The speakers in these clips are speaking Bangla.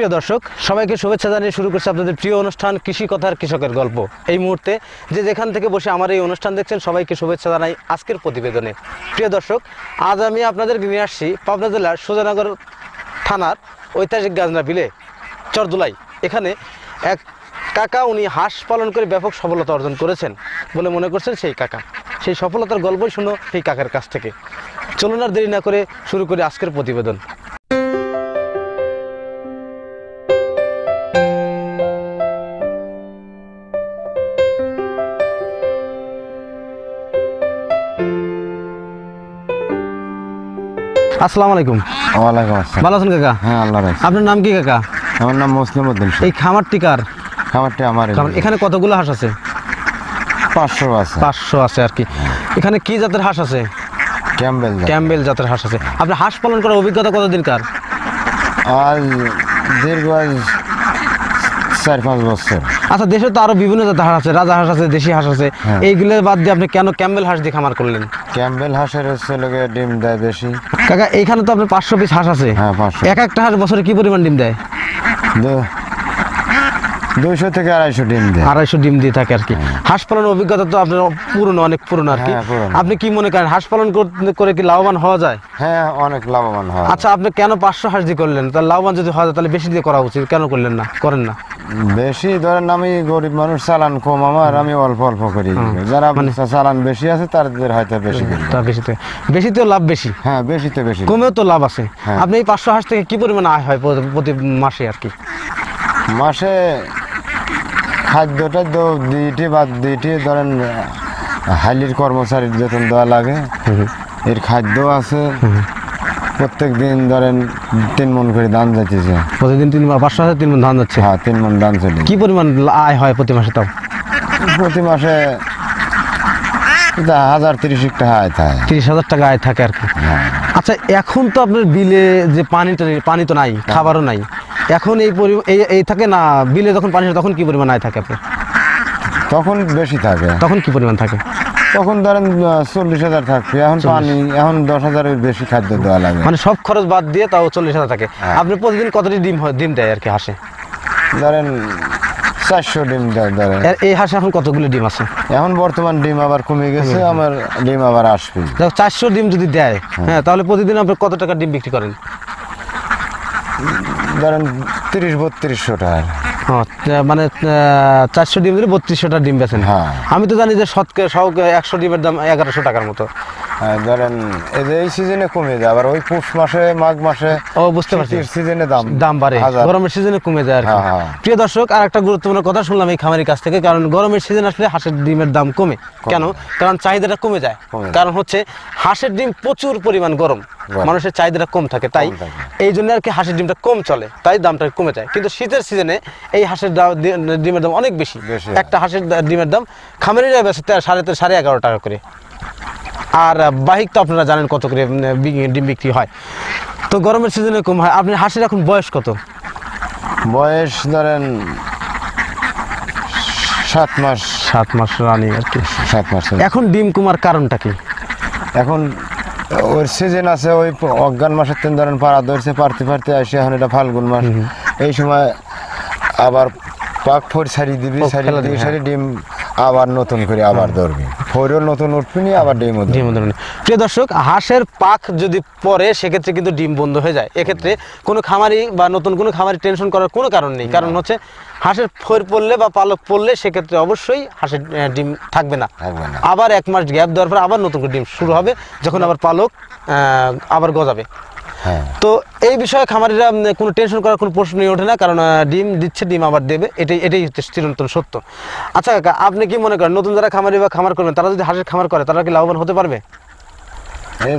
প্রিয় দর্শক সবাইকে শুভেচ্ছা জানিয়ে শুরু করছে আপনাদের প্রিয় অনুষ্ঠান কৃষি কথার কৃষকের গল্প। এই মুহূর্তে যে যেখান থেকে বসে আমার এই অনুষ্ঠান দেখছেন সবাইকে শুভেচ্ছা জানাই আজকের প্রতিবেদনে। প্রিয় দর্শক, আজ আমি আপনাদের নিয়ে আসছি পাবনা জেলার সুজানগর থানার ঐতিহাসিক গাজনা বিলে চরদুলাই। এখানে এক কাকা, উনি হাঁস পালন করে ব্যাপক সফলতা অর্জন করেছেন বলে মনে করছেন সেই কাকা। সেই সফলতার গল্পই শুনো সেই কাকার কাছ থেকে। চলুন আর দেরি না করে শুরু করি আজকের প্রতিবেদন। আসসালামু আলাইকুম। ওয়ালাইকুম আসসালাম। ভালো আছেন কাকা? হ্যাঁ, আল্লাহ রাখছে। আপনার নাম কি কাকা? আমার নাম মুসলিম উদ্দিন। এই খামারটি কার? খামারটি আমার। এখানে কতগুলো হাঁস আছে? 500 আছে। 500 আছে আর কি। এখানে কি জাতের হাঁস আছে? ক্যাম্বেল জাতের হাঁস আছে। আপনার হাঁস পালন করার অভিজ্ঞতা কতদিন কার? আজ দীর্ঘ 4-5 বছর। আচ্ছা, দেশে তো আরো বিভিন্ন জাতের হাঁস আছে, রাজা হাঁস আছে, দেশি হাঁস আছে। এইগুলো বাদ দিয়ে আপনি কেন ক্যাম্বেল হাঁস দিয়ে খামার করলেন? ক্যাম্বেল হাঁসের হচ্ছে লোকে ডিম দেয় বেশি। কাকা, এইখানে তো আপনার 500 পিস হাঁস আছে। হ্যাঁ, 500। এক একটা হাঁস বছরে কি পরিমাণ ডিম দেয়? 200 থেকে 250 ডিম দেয়। 250 ডিম দিয়ে থাকে আর কি। হাঁস পালনের অভিজ্ঞতা তো আপনার পুরনো, অনেক পুরনো আর কি। আপনি কি মনে করেন হাঁস পালন করে কি লাভবান হওয়া যায়? হ্যাঁ, অনেক লাভবান হয়। আচ্ছা, আপনি কেন 500 হাঁস দিয়ে করলেন? তাহলে লাভবান যদি হয় তাহলে বেশি দিয়ে করা উচিত, কেন করেন না? বেশি ধরেন আমি গরিব মানুষ, চালান কম আমার, আমি অল্প অল্প করি। যারা চালান বেশি আছে তাদের হয়তো বেশি করি। বেশিতেও লাভ বেশি। হ্যাঁ, বেশিতে বেশি, কমেও তো লাভ আছে। আপনি এই 500 হাঁস থেকে কি পরিমাণ আয় হয় প্রতি মাসে আর কি? মাসে খাদ্যটা দিটি ধরেন হাইলির কর্মচারীর বেতন দেওয়া লাগে, এর খাদ্য আছে। প্রত্যেক দিন ধরেন 3 মণ করে ধান যাচ্ছে। প্রতিদিন 500 হাজার 3 মণ ধান যাচ্ছে? হ্যাঁ, 3 মণ ধান চলে। কি পরিমাণ আয় হয় প্রতি মাসে? তাও প্রতি মাসে 1030 টাকা আয় থাকে। 30,000 টাকা আয় থাকে আর কি। আচ্ছা, এখন তো আপনার বিলে যে পানি তো নাই, খাবারও নাই, এখন এই থাকে না বিলে যখন পানি তখন কি পরিমাণ আয় থাকে আপনার? তখন বেশি থাকে। তখন কি পরিমাণ থাকে? তখন ধরেন 40,000 থাকবে। এখন পানি, এখন 10,000-এর বেশি খাদ্য দেওয়া লাগে। মানে সব খরচ বাদ দিয়ে তাও 40,000 থাকে। আপনি প্রতিদিন কতটি ডিম দেয় আর কি হাঁসে? ধরেন 400 ডিম দেয়। ধরেন এই হাঁসে এখন কতগুলো ডিম আছে? এখন বর্তমান ডিম আবার কমে গেছে, আমার ডিম আবার আসবে। 400 ডিম যদি দেয়, হ্যাঁ, তাহলে প্রতিদিন আপনি কত টাকা ডিম বিক্রি করেন? ধরেন 30-3200 টাকা। মানে 400 ডিম দিলে 3200 ডিম বেচেন। হ্যাঁ, আমি তো জানি যে 100 ডিমের দাম 1100 টাকার মতো। ধরেন এই সিজনে কমে যায়, আবার ওই পৌষ মাসে, মাঘ মাসে। বুঝতে পারছি, সিজনে দাম বাড়ে, গরমের সিজনে কমে যায় আর কি। প্রিয় দর্শক, আর একটা গুরুত্বপূর্ণ কথা শুনলাম এই খামারির কাছ থেকে। কারণ গরমের সিজন আসলে হাঁসের ডিমের দাম কমে। কেন? কারণ চাহিদাটা কমে যায়। কারণ হচ্ছে হাঁসের ডিম প্রচুর পরিমাণ গরম, মানুষের চাহিদাটা কম থাকে, তাই এই জন্য আর কি হাঁসের ডিমটা কম চলে, তাই দামটা কমে যায়। কিন্তু শীতের সিজনে এই হাঁসের ডিমের দাম অনেক বেশি। একটা হাঁসের ডিমের দাম খামারিরা বেচে 11.5 টাকা করে। আর বাহিক তো আপনারা জানেন কত করে ডিম বিক্রি হয়। তো গরমের সিজনে কম হয়। আপনি হাঁসের এখন বয়স কত? বয়স ধরেন 7 মাস। 7 মাস রানিং আর কি। 7 মাস। এখন ডিম কমার কারণটা কি? এখন ওর সিজন আছে, ওই অজ্ঞান মাসের দিন ধরেন পাড়া ধরছে, পারতে আসে। এখন এটা ফাল্গুন মাস, এই সময় আবার পাক ফোর ছাড়ি দিবি, সারি ডিম আবার নতুন করে আবার ধরবি, ফোরও নতুন উঠবি, আবার ডিম ধরবি। প্রিয় দর্শক, হাঁসের পাক যদি পরে সেক্ষেত্রে কিন্তু ডিম বন্ধ হয়ে যায়। এক্ষেত্রে কোনো খামারি বা নতুন কোনো খামারি টেনশন করার কোনো কারণ নেই। কারণ হচ্ছে হাঁসের ফোর পড়লে বা পালক পড়লে সেক্ষেত্রে অবশ্যই হাঁসের ডিম থাকবে না। আবার 1 মাস গ্যাপ দেওয়ার পর আবার নতুন করে ডিম শুরু হবে, যখন আবার পালক আবার গজাবে। তো এই বিষয়ে খামারিরা কোনো টেনশন করার কোনো প্রশ্নই ওঠে না। কারণ ডিম দিচ্ছে, ডিম আবার দেবে, এটাই হচ্ছে চিরন্তন সত্য। আচ্ছা কাকা, আপনি কি মনে করেন নতুন যারা খামারি বা খামার করবেন তারা যদি হাঁসের খামার করে তারা কি লাভবান হতে পারবে?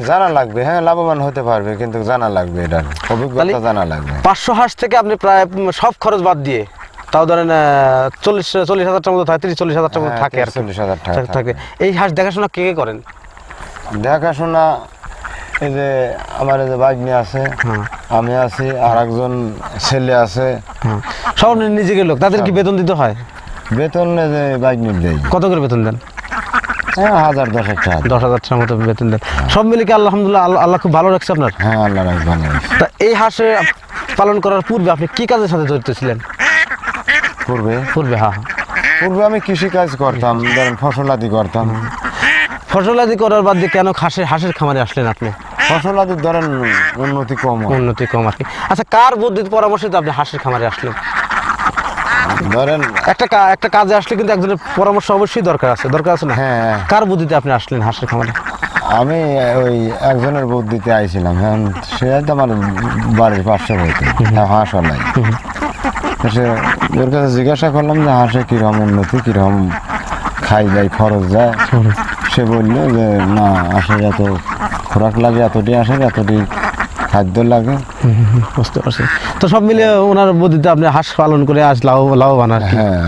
জানা লাগবে। হ্যাঁ, লাভবান হতে পারবে, কিন্তু জানা লাগবে, এটার অভিজ্ঞতা জানা লাগবে। 500 হাঁস থেকে আপনি প্রায় সব খরচ বাদ দিয়ে তাও ধরেন 40,000 টাকার মতো থাকে, 30-40,000 টাকার মতো থাকে আর 40,000 টাকা থাকে। এই হাঁস দেখাশোনা কে করেন? দেখাশোনা এই যে আমার এই যে ভাগ্নি আছে, আমি আছি, আর একজন ছেলে আছে। সব নিজেকে লোক, তাদের কি বেতন দিতে হয়? বেতন যে ভাগ্নি দেয়। কত করে বেতন দেন? 10,000 টাকা। 10,000 টাকার মতো বেতন দেন। সব মিলে কি আলহামদুলিল্লাহ আল্লাহ খুব ভালো রাখছে আপনার? হ্যাঁ, আল্লাহ রাখছে, ভালো রাখছে। তা এই হাঁসে পালন করার পূর্বে আপনি কি কাজের সাথে জড়িত ছিলেন? পূর্বে পূর্বে হ্যাঁ পূর্বে আমি কৃষি কাজ করতাম, ধরেন ফসলাদি করতাম। ফসলাদি করার বাদ দিয়ে কেন হাঁসের খামারে আসলেন আপনি? ফসলাদি ধরেন উন্নতি কম হয়। উন্নতি কম আর কি। আচ্ছা, কার বুদ্ধির পরামর্শে তো আপনি হাঁসের খামারে আসলেন? ধরেন একটা কাজে আসলে কিন্তু একজনের পরামর্শ অবশ্যই দরকার আছে না? হ্যাঁ, কার বুদ্ধিতে আপনি আসলেন হাঁসের খামারে? আমি ওই একজনের বুদ্ধিতে আইছিলাম। এখন সে হয়তো আমার বাড়ির পাশে হইতো, হাঁস হলাই। সে ওর কাছে জিজ্ঞাসা করলাম যে হাঁসে কীরকম উন্নতি, কীরকম খাই যায়, খরচ যায়। সে বললো যে না, হাঁসের এত খোরাক লাগে, এতটি হাঁসের এতটি খাদ্য লাগে। বুঝতে পারছি। তো সব মিলে ওনার বুদ্ধিতে আপনি হাঁস পালন করে আজ লাভবান আর কি। হ্যাঁ,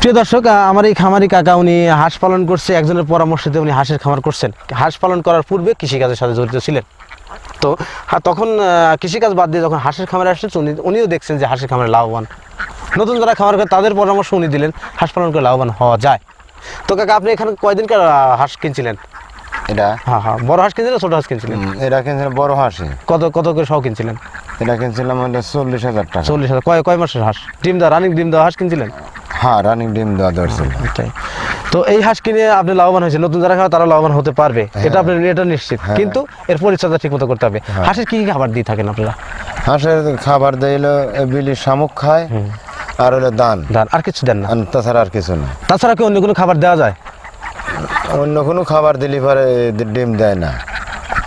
প্রিয় দর্শক, আমার এই খামারি কাকা উনি হাঁস পালন করছে, একজনের পরামর্শতে উনি হাঁসের খামার করছেন। হাঁস পালন করার পূর্বে কৃষিকাজের সাথে জড়িত ছিলেন। তো তখন কৃষিকাজ বাদ দিয়ে যখন হাঁসের খামারে আসছে উনিও দেখছেন যে হাঁসের খামারে লাভবান। নতুন যারা খামার করে তাদের পরামর্শ উনি দিলেন, হাঁস পালন করে লাভবান হওয়া যায়। তো কাকা, আপনি এখানে কয়দিনকার হাঁস কিনছিলেন? এটা বড় হাঁস কিনছিলেন, ছোট হাঁস কিনছিলেন? এটা কিনছিলাম বড় হাঁসই। কত করে সহ কিনছিলেন? এটা কিনছিলাম 40,000 টাকা। 40,000। কয় মাসের হাঁস? রানিং ডিম দেওয়া হাঁস কিনছিলেন? হ্যাঁ, রানিং ডিম দেওয়া দরকার। তো এই হাঁস কিনে আপনি লাভবান হয়েছে, নতুন যারা খাওয়া তারা লাভবান হতে পারবে, এটা নিশ্চিত। কিন্তু এর পরিচর্যা ঠিক মতো করতে হবে। হাঁসের কি খাবার দিয়ে থাকেন আপনারা? হাঁসের খাবার দিলে বিলি শামুক খায়, আর হলো দান। আর কিছু দেন না? তাছাড়া আর কিছু না। তাছাড়া কি অন্য কোনো খাবার দেওয়া যায়? অন্য কোনো খাবার দিলে পারে ডিম দেয় না।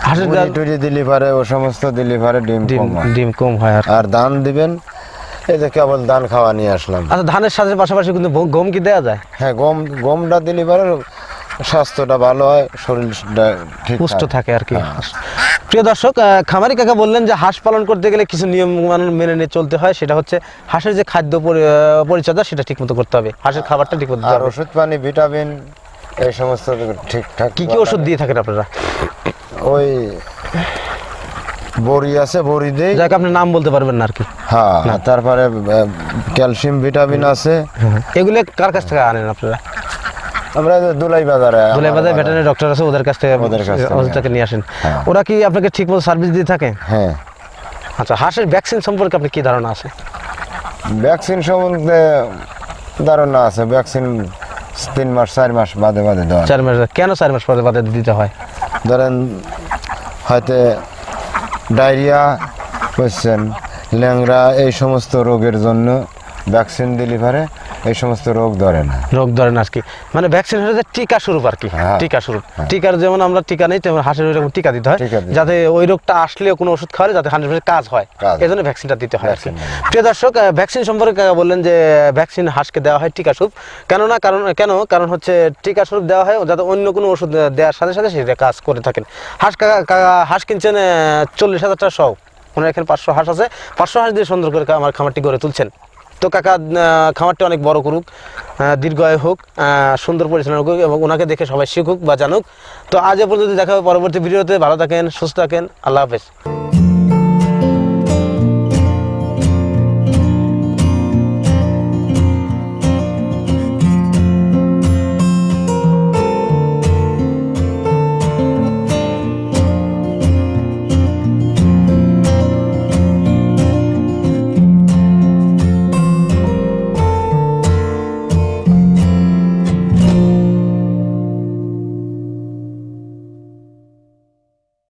হাঁসের টুরি দিলে পারে, ও সমস্ত দিলে পারে ডিম কম হয়। আর দান দিবেন, এই যে কেবল দান খাওয়া নিয়ে আসলাম। আচ্ছা, ধানের সাথে পাশাপাশি কিন্তু গম কি দেওয়া যায়? হ্যাঁ, গমটা দিলে পারে স্বাস্থ্যটা ভালো হয়, শরীরটা ঠিক সুস্থ থাকে আর কি। প্রিয় দর্শক, খামারি কাকা বললেন যে হাঁস পালন করতে গেলে কিছু নিয়ম মেনে নিয়ে চলতে হয়। সেটা হচ্ছে হাঁসের যে খাদ্য পরিচর্যা সেটা ঠিক মতো করতে হবে, হাঁসের খাবারটা ঠিক মতো, আর ওষুধ পানি ভিটামিন এই সমস্ত ঠিকঠাক। কি ওষুধ দিয়ে থাকেন আপনারা? ওই বড়ি আছে, বড়ি দেই। যাকে আপনি নাম বলতে পারবেন না আর কি। হ্যাঁ, তারপরে ক্যালসিয়াম ভিটামিন আছে। এগুলো কার কাছ থেকে আনেন আপনারা? আমরা দুলাই বাজারে ভেটেরিনারি ডক্টর আছে, ওদের কাছ থেকে ওষুধটাকে নিয়ে আসেন। ওরা কি আপনাকে ঠিক মতো সার্ভিস দিয়ে থাকে? হ্যাঁ। আচ্ছা, হাঁসের ভ্যাকসিন সম্পর্কে আপনি কি ধারণা আছে? ভ্যাকসিন সম্বন্ধে ধারণা আছে। ভ্যাকসিন 3 মাস 4 মাস বাদে দেওয়া। 4 মাস? কেন 4 মাস বাদে দিতে হয়? ধরেন হয়তো ডায়রিয়া, বুঝছেন, ল্যাংড়া, এই সমস্ত রোগের জন্য ভ্যাকসিন দিলে পারে এই সমস্ত রোগ ধরে না আর কি। মানে ভ্যাকসিন হচ্ছে টিকা স্বরূপ আর কি। টিকা স্বরূপ। টিকার যেমন আমরা টিকা নেই, তেমন হাঁসের ওইরকম টিকা দিতে হয়, যাতে ওই রোগটা আসলে কোনো ওষুধ খাওয়ালে যাতে 100% কাজ হয়, এই জন্য ভ্যাকসিনটা দিতে হয় আর কি। প্রিয় দর্শক, ভ্যাকসিন সম্পর্কে বললেন যে ভ্যাকসিন হাঁসকে দেওয়া হয় টিকা স্বরূপ। কারণ হচ্ছে টিকা স্বরূপ দেওয়া হয় যাতে অন্য কোনো ওষুধ দেওয়ার সাথে সাথে সেটা কাজ করে থাকেন। হাঁস কিনছেন 40,000 টাকা সহ। ওনার এখানে 500 হাঁস আছে, 500 হাঁস দিয়ে সুন্দর করে আমার খামারটি গড়ে তুলছেন। তো কাকা, খামারটি অনেক বড় করুক, দীর্ঘায়ু হোক, সুন্দর পরিচালনা হোক, এবং ওনাকে দেখে সবাই শিখুক বা জানুক। তো আজ এ পর্যন্ত দেখা হবে পরবর্তী ভিডিওতে। ভালো থাকেন, সুস্থ থাকেন, আল্লাহ হাফেজ।